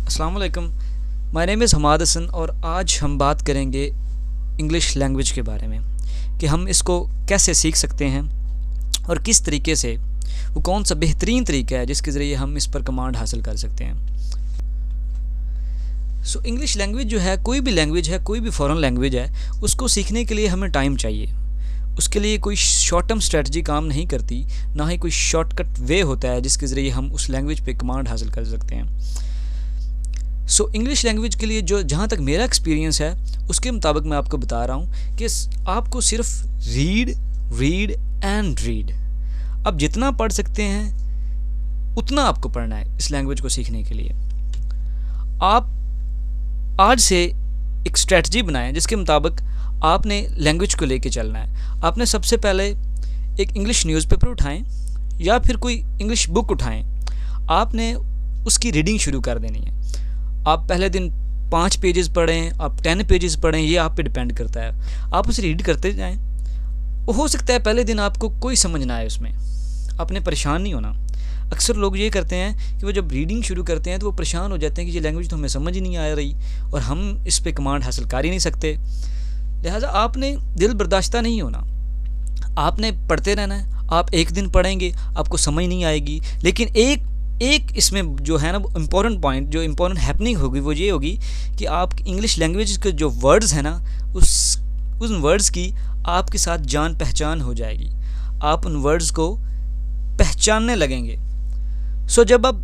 अस्सलाम वालेकुम। My name is Hamad Hasan और आज हम बात करेंगे इंग्लिश लैंग्वेज के बारे में कि हम इसको कैसे सीख सकते हैं और किस तरीके से, वो कौन सा बेहतरीन तरीका है जिसके ज़रिए हम इस पर कमांड हासिल कर सकते हैं। इंग्लिश लैंग्वेज जो है, कोई भी लैंग्वेज है, कोई भी फ़ॉरेन लैंग्वेज है, उसको सीखने के लिए हमें टाइम चाहिए। उसके लिए कोई शॉर्ट टर्म स्ट्रेटजी काम नहीं करती, ना ही कोई शॉर्टकट वे होता है जिसके ज़रिए हम उस लैंग्वेज पे कमांड हासिल कर सकते हैं। इंग्लिश लैंग्वेज के लिए जो जहाँ तक मेरा एक्सपीरियंस है उसके मुताबिक मैं आपको बता रहा हूँ कि आपको सिर्फ रीड एंड रीड, आप जितना पढ़ सकते हैं उतना आपको पढ़ना है इस लैंग्वेज को सीखने के लिए। आप आज से एक स्ट्रेटजी बनाएं जिसके मुताबिक आपने लैंग्वेज को लेके चलना है। आपने सबसे पहले एक इंग्लिश न्यूज़पेपर उठाएं या फिर कोई इंग्लिश बुक उठाएं, आपने उसकी रीडिंग शुरू कर देनी है। आप पहले दिन 5 पेजेस पढ़ें, आप 10 पेजेस पढ़ें, ये आप पे डिपेंड करता है। आप उसे रीड करते जाएं। हो सकता है पहले दिन आपको कोई समझ ना आए, उसमें आपने परेशान नहीं होना। अक्सर लोग ये करते हैं कि वो जब रीडिंग शुरू करते हैं तो वो परेशान हो जाते हैं कि ये लैंग्वेज तो हमें समझ ही नहीं आ रही और हम इस पे कमांड हासिल कर ही नहीं सकते। लिहाजा आपने दिल बर्दाश्ता नहीं होना, आपने पढ़ते रहना है। आप एक दिन पढ़ेंगे, आपको समझ नहीं आएगी, लेकिन एक इसमें जो है ना इम्पोर्टेंट पॉइंट, जो इम्पोर्टेंट हैपनिंग होगी वो ये होगी कि आप इंग्लिश लैंग्वेज के जो वर्ड्स हैं ना, उन वर्ड्स की आपके साथ जान पहचान हो जाएगी। आप उन वर्ड्स को पहचानने लगेंगे। जब आप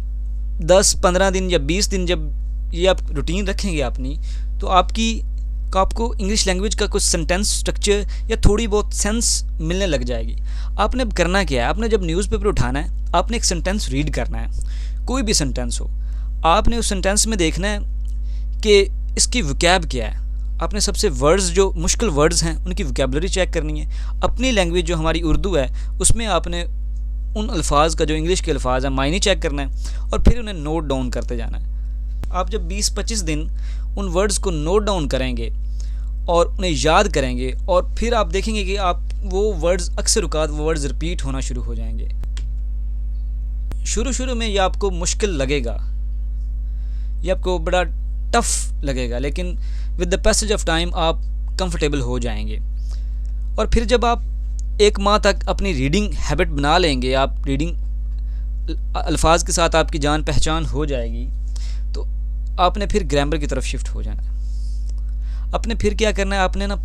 10-15 दिन या 20 दिन जब ये आप रूटीन रखेंगे अपनी, तो आपको इंग्लिश लैंग्वेज का कुछ सेंटेंस स्ट्रक्चर या थोड़ी बहुत सेंस मिलने लग जाएगी। आपने अब करना क्या है, आपने जब न्यूज़पेपर उठाना है, आपने एक सेंटेंस रीड करना है, कोई भी सेंटेंस हो। आपने उस सेंटेंस में देखना है कि इसकी वोकैब क्या है। आपने सबसे वर्ड्स, जो मुश्किल वर्ड्स हैं, उनकी वोकैबुलरी चेक करनी है। अपनी लैंग्वेज जो हमारी उर्दू है, उसमें आपने उन अल्फाज का, जो इंग्लिश के अल्फाज हैं, मायने चेक करना है और फिर उन्हें नोट डाउन करते जाना है। आप जब 20-25 दिन उन वर्ड्स को नोट डाउन करेंगे और उन्हें याद करेंगे, और फिर आप देखेंगे कि आप वो वर्ड्स अक्सर औक़ात वो वर्ड्स रिपीट होना शुरू हो जाएंगे। शुरू में ये आपको मुश्किल लगेगा, ये आपको बड़ा टफ लगेगा, लेकिन with the passage of time आप कंफर्टेबल हो जाएंगे। और फिर जब आप 1 माह तक अपनी रीडिंग हैबिट बना लेंगे, आप रीडिंग अल्फाज के साथ आपकी जान पहचान हो जाएगी, तो आपने फिर ग्रामर की तरफ शिफ्ट हो जाना है। आपने फिर क्या करना है, आपने ना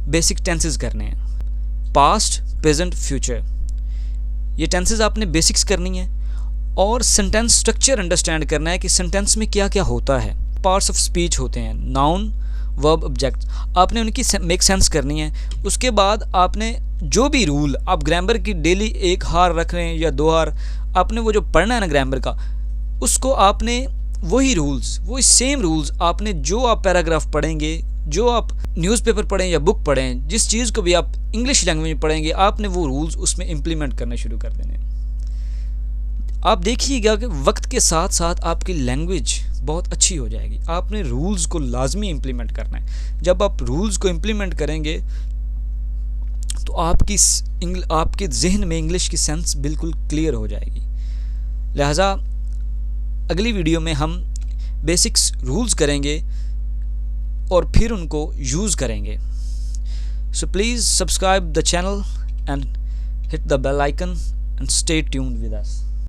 बेसिक टेंसेस करने हैं, पास्ट, प्रेजेंट, फ्यूचर। ये टेंसेस आपने बेसिक्स करनी है और सेंटेंस स्ट्रक्चर अंडरस्टैंड करना है कि सेंटेंस में क्या क्या होता है। पार्ट्स ऑफ स्पीच होते हैं, नाउन, वर्ब, ऑब्जेक्ट, आपने उनकी मेक सेंस करनी है। उसके बाद आपने जो भी रूल, आप ग्रामर की डेली 1 हार रख रहे हैं या 2 हार, आपने वो जो पढ़ना है ना ग्रामर का, उसको आपने वही रूल्स, वही सेम रूल्स आपने, जो आप पैराग्राफ पढ़ेंगे, जो आप न्यूज़पेपर पढ़ें या बुक पढ़ें, जिस चीज़ को भी आप इंग्लिश लैंग्वेज में पढ़ेंगे, आपने वो रूल्स उसमें इम्प्लीमेंट करने शुरू कर देने। आप देखिएगा कि वक्त के साथ साथ आपकी लैंग्वेज बहुत अच्छी हो जाएगी। आपने रूल्स को लाजमी इम्प्लीमेंट करना है। जब आप रूल्स को इम्प्लीमेंट करेंगे तो आपके जहन में इंग्लिश की सेंस बिल्कुल क्लियर हो जाएगी। लिहाजा अगली वीडियो में हम बेसिक्स रूल्स करेंगे और फिर उनको यूज़ करेंगे। Please subscribe the channel and hit the bell icon and stay tuned with us.